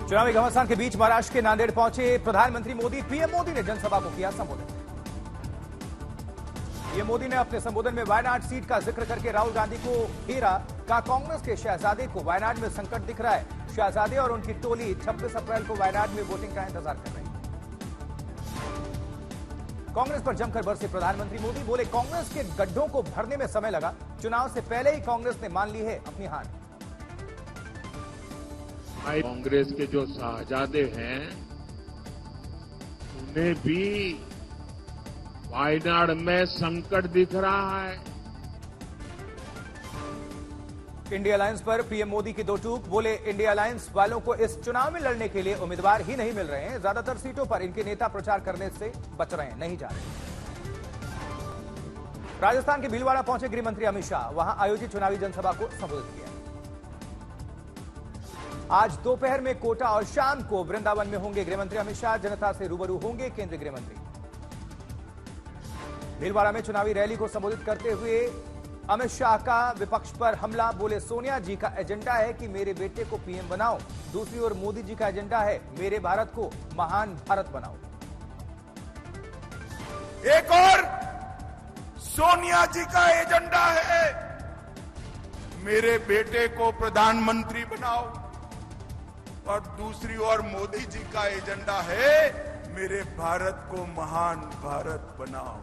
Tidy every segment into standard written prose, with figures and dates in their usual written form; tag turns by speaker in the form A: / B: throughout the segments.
A: चुनावी घमासान के बीच महाराष्ट्र के नांदेड़ पहुंचे प्रधानमंत्री मोदी। पीएम मोदी ने जनसभा को किया संबोधित। पीएम मोदी ने अपने संबोधन में वायनाड सीट का जिक्र करके राहुल गांधी को घेरा। कहा, कांग्रेस के शहजादे को वायनाड में संकट दिख रहा है। शहजादे और उनकी टोली 26 अप्रैल को वायनाड में वोटिंग का इंतजार कर रही है। कांग्रेस पर जमकर बरसे प्रधानमंत्री मोदी। बोले, कांग्रेस के गड्ढों को भरने में समय लगा, चुनाव से पहले ही कांग्रेस ने मान ली है अपनी हार।
B: कांग्रेस के जो शहजादे हैं उन्हें भी वायनाड में संकट दिख रहा है।
A: इंडिया अलायंस पर पीएम मोदी की दो टूक। बोले, इंडिया अलायंस वालों को इस चुनाव में लड़ने के लिए उम्मीदवार ही नहीं मिल रहे हैं। ज्यादातर सीटों पर इनके नेता प्रचार करने से बच रहे हैं, नहीं जा रहे। राजस्थान के भीलवाड़ा पहुंचे गृह मंत्री अमित शाह। वहां आयोजित चुनावी जनसभा को संबोधित किया। आज दोपहर में कोटा और शाम को वृंदावन में होंगे गृह मंत्री अमित शाह। जनता से रूबरू होंगे केंद्रीय गृह मंत्री। भीलवाड़ा में चुनावी रैली को संबोधित करते हुए अमित शाह का विपक्ष पर हमला। बोले, सोनिया जी का एजेंडा है कि मेरे बेटे को पीएम बनाओ। दूसरी ओर मोदी जी का एजेंडा है मेरे भारत को महान भारत बनाओ।
C: एक और सोनिया जी का एजेंडा है मेरे बेटे को प्रधानमंत्री बनाओ और दूसरी ओर मोदी जी का एजेंडा है मेरे भारत को महान भारत बनाओ।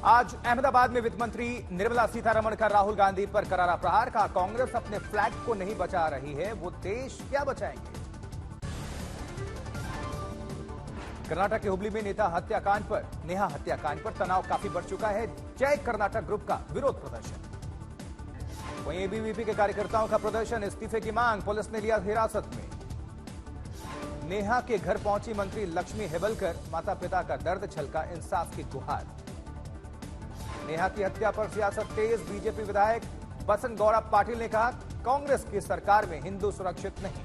A: आज अहमदाबाद में वित्त मंत्री निर्मला सीतारमण का राहुल गांधी पर करारा प्रहार। कहा, कांग्रेस अपने फ्लैग को नहीं बचा रही है, वो देश क्या बचाएंगे। कर्नाटक के हुबली में नेहा हत्याकांड पर तनाव काफी बढ़ चुका है। जय कर्नाटक ग्रुप का विरोध प्रदर्शन। वहीं एबीवीपी के कार्यकर्ताओं का प्रदर्शन, इस्तीफे की मांग। पुलिस ने लिया हिरासत में। नेहा के घर पहुंची मंत्री लक्ष्मी हेबलकर। माता पिता का दर्द छलका, इंसाफ की गुहार। नेहा की हत्या पर सियासत तेज। बीजेपी विधायक बसंत गौड़ा पाटिल ने कहा, कांग्रेस की सरकार में हिंदू सुरक्षित नहीं।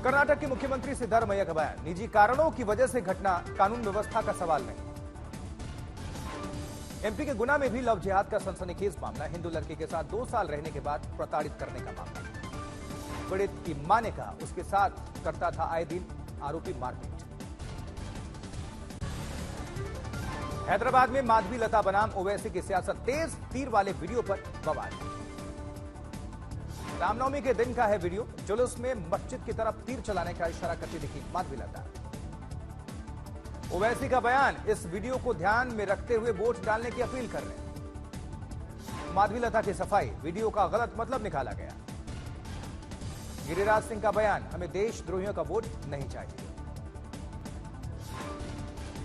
A: कर्नाटक के मुख्यमंत्री सिद्धारमैया का बयान, निजी कारणों की वजह से घटना, कानून व्यवस्था का सवाल नहीं। एमपी के गुना में भी लव जिहाद का सनसनीखेज मामला। हिंदू लड़की के साथ 2 साल रहने के बाद प्रताड़ित करने का मामला। पीड़ित की मां ने कहा, उसके साथ करता था आए दिन आरोपी मारपीट। हैदराबाद में माधवी लता बनाम ओवैसी की सियासत तेज। तीर वाले वीडियो पर बवाल। रामनवमी के दिन का है वीडियो। जुलूस में मस्जिद की तरफ तीर चलाने का इशारा करती दिखी माधवी लता। ओवैसी का बयान, इस वीडियो को ध्यान में रखते हुए वोट डालने की अपील कर रहे हैं। माधवी लता की सफाई, वीडियो का गलत मतलब निकाला गया। गिरिराज सिंह का बयान, हमें देशद्रोहियों का वोट नहीं चाहिए।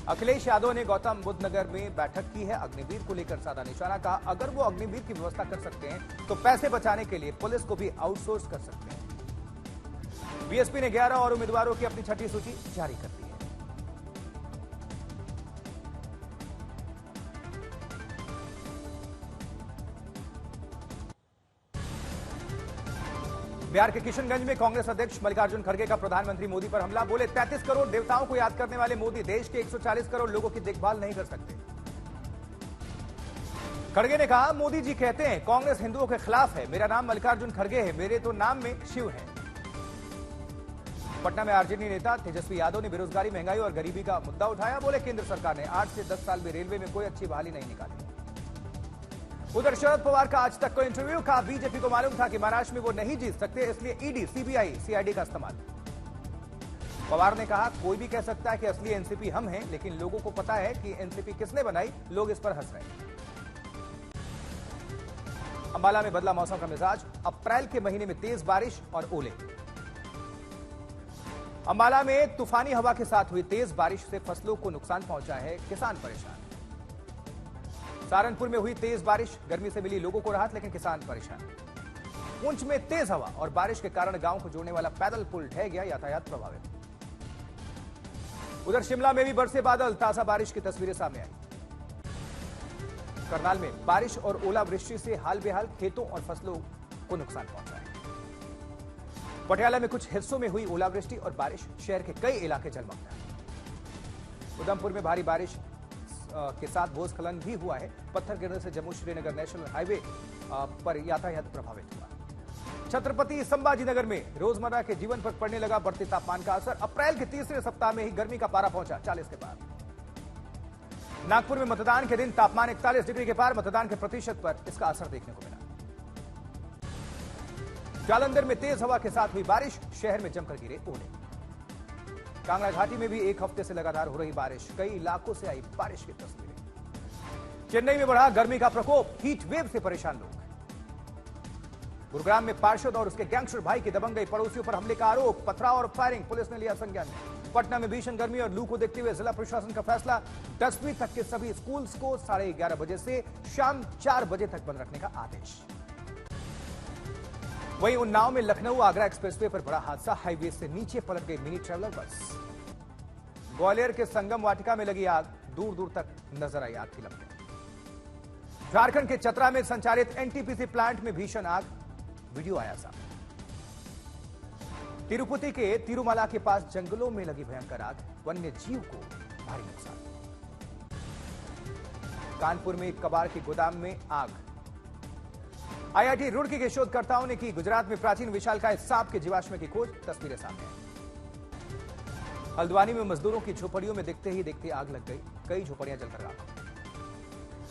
A: अखिलेश यादव ने गौतम बुद्ध नगर में बैठक की है। अग्निवीर को लेकर साधा निशाना। कहा, अगर वो अग्निवीर की व्यवस्था कर सकते हैं तो पैसे बचाने के लिए पुलिस को भी आउटसोर्स कर सकते हैं। बीएसपी ने 11 और उम्मीदवारों की अपनी छठी सूची जारी कर दी है। बिहार के किशनगंज में कांग्रेस अध्यक्ष मल्लिकार्जुन खड़गे का प्रधानमंत्री मोदी पर हमला। बोले, 33 करोड़ देवताओं को याद करने वाले मोदी देश के 140 करोड़ लोगों की देखभाल नहीं कर सकते। खड़गे ने कहा, मोदी जी कहते हैं कांग्रेस हिंदुओं के खिलाफ है। मेरा नाम मल्लिकार्जुन खड़गे है, मेरे तो नाम में शिव है। पटना में आरजेडी नेता तेजस्वी यादव ने बेरोजगारी, महंगाई और गरीबी का मुद्दा उठाया। बोले, केंद्र सरकार ने 8 से 10 साल में रेलवे में कोई अच्छी बहाली नहीं निकाली। उधर शरद पवार का आज तक को इंटरव्यू। कहा, बीजेपी को मालूम था कि महाराष्ट्र में वो नहीं जीत सकते, इसलिए ईडी, सीबीआई, सीआईडी का इस्तेमाल। पवार ने कहा, कोई भी कह सकता है कि असली एनसीपी हम हैं, लेकिन लोगों को पता है कि एनसीपी किसने बनाई, लोग इस पर हंस रहे हैं। अंबाला में बदला मौसम का मिजाज। अप्रैल के महीने में तेज बारिश और ओले। अंबाला में तूफानी हवा के साथ हुई तेज बारिश से फसलों को नुकसान पहुंचा है, किसान परेशान। सहारनपुर में हुई तेज बारिश, गर्मी से मिली लोगों को राहत, लेकिन किसान परेशान। पुंछ में तेज हवा और बारिश के कारण गांव को जोड़ने वाला पैदल पुल ढह गया, यातायात प्रभावित। उधर शिमला में भी बरसे बादल, ताजा बारिश की तस्वीरें सामने आई। करनाल में बारिश और ओलावृष्टि से हाल बेहाल, खेतों और फसलों को नुकसान पहुंचा है। पटियाला में कुछ हिस्सों में हुई ओलावृष्टि और बारिश, शहर के कई इलाके जलमग्न हैं। उधमपुर में भारी बारिश के साथ भूस्खलन भी हुआ है। पत्थर गिरने से जम्मू श्रीनगर नेशनल हाईवे पर यातायात प्रभावित हुआ। छत्रपति संभाजीनगर में रोजमर्रा के जीवन पर पड़ने लगा बढ़ते तापमान का असर। अप्रैल के तीसरे सप्ताह में ही गर्मी का पारा पहुंचा 40 के पार। नागपुर में मतदान के दिन तापमान 41 डिग्री के पार। मतदान के प्रतिशत पर इसका असर देखने को मिला। जालंधर में तेज हवा के साथ हुई बारिश, शहर में जमकर गिरे ओले। कांगड़ा घाटी में भी एक हफ्ते से लगातार हो रही बारिश, कई इलाकों से आई बारिश की तस्वीरें। चेन्नई में बढ़ा गर्मी का प्रकोप, हीट वेव से परेशान लोग। गुरुग्राम में पार्षद और उसके गैंगस्टर भाई की दबंग गई, पड़ोसियों पर हमले का आरोप, पथराव और फायरिंग, पुलिस ने लिया संज्ञान में। पटना में भीषण गर्मी और लू को देखते हुए जिला प्रशासन का फैसला, 10वीं तक के सभी स्कूल्स को 11:30 बजे से शाम 4 बजे तक बंद रखने का आदेश। वहीं उन्नाव में लखनऊ आगरा एक्सप्रेसवे पर बड़ा हादसा, हाईवे से नीचे पलट गई मिनी ट्रैवलर बस। ग्वालियर के संगम वाटिका में लगी आग, दूर दूर तक नजर आई आग की लपटें। झारखंड के चतरा में संचालित एनटीपीसी प्लांट में भीषण आग, वीडियो आया सामने। तिरुपति के तिरुमला के पास जंगलों में लगी भयंकर आग, वन्य जीव को भारी नुकसान। कानपुर में एक कबाड़ के गोदाम में आग। आईआईटी रुड़की के शोधकर्ताओं ने की गुजरात में प्राचीन विशालकाय सांप के जीवाश्म की खोज, तस्वीरें सामने आई। हल्द्वानी में मजदूरों की झोपड़ियों में देखते ही देखते आग लग गई, कई झोपड़ियां जलकर राख।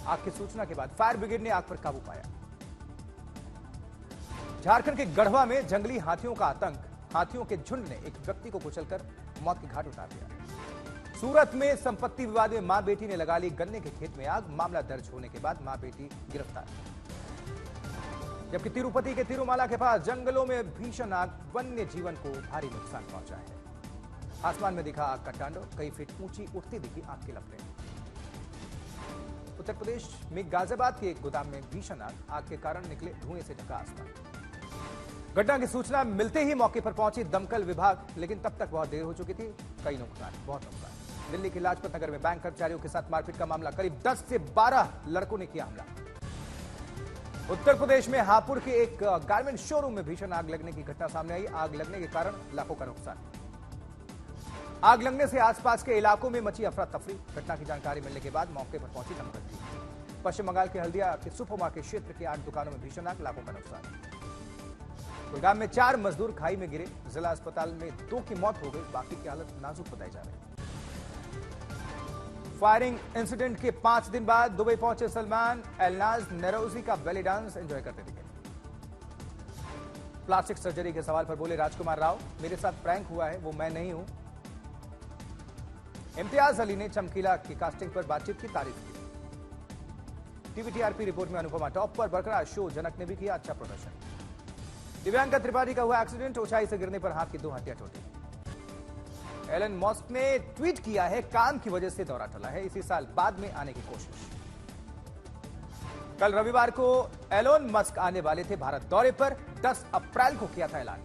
A: आग की सूचना के बाद फायर ब्रिगेड ने आग पर काबू पाया। झारखंड के गढ़वा में जंगली हाथियों का आतंक, हाथियों के झुंड ने एक व्यक्ति को कुचलकर मौत के घाट उतार दिया। सूरत में संपत्ति विवाद में मां बेटी ने लगा ली गन्ने के खेत में आग, मामला दर्ज होने के बाद मां बेटी गिरफ्तार। जबकि तिरुपति के तिरुमाला के पास जंगलों में भीषण आग, वन्य जीवन को भारी नुकसान पहुंचा है। आसमान में दिखा आग का तांडव, कई फीट ऊंची उठती दिखी आग की लपटें। उत्तर प्रदेश में गाजियाबाद के एक गोदाम में भीषण आग के कारण निकले धुएं से ढका आसमान। घटना की सूचना मिलते ही मौके पर पहुंची दमकल विभाग, लेकिन तब तक बहुत देर हो चुकी थी। कई नुकसान, बहुत नुकसान। दिल्ली के लाजपत नगर में बैंक कर्मचारियों के साथ मारपीट का मामला, करीब 10 से 12 लड़कों ने किया हमला। उत्तर प्रदेश में हापुड़ के एक गारमेंट शोरूम में भीषण आग लगने की घटना सामने आई। आग लगने के कारण लाखों का नुकसान। आग लगने से आसपास के इलाकों में मची अफरा तफरी। घटना की जानकारी मिलने के बाद मौके पर पहुंची दमकल टीम। पश्चिम बंगाल के हल्दिया के सुपरमार्केट क्षेत्र के 8 दुकानों में भीषण आग, लाखों का नुकसान। गुड़गांव में 4 मजदूर खाई में गिरे, जिला अस्पताल में 2 की मौत हो गई, बाकी की हालत नाजुक बताई जा रही। फायरिंग इंसिडेंट के 5 दिन बाद दुबई पहुंचे सलमान, एलनाज नेरोजी का बेली डांस एंजॉय करते दिखे। प्लास्टिक सर्जरी के सवाल पर बोले राजकुमार राव, मेरे साथ प्रैंक हुआ है, वो मैं नहीं हूं। इम्तियाज अली ने चमकीला की कास्टिंग पर बातचीत की तारीफ की। टीवीटीआरपी रिपोर्ट में अनुपमा टॉप पर, बरकरार शो जनक ने भी किया अच्छा प्रदर्शन। दिव्यांका त्रिपाठी का हुआ एक्सीडेंट, ऊंचाई से गिरने पर हाथ की 2 हड्डियां टूटी। एलन मस्क ने ट्वीट किया है, काम की वजह से दौरा टला है, इसी साल बाद में आने की कोशिश। कल रविवार को एलोन मस्क आने वाले थे भारत दौरे पर, 10 अप्रैल को किया था ऐलान।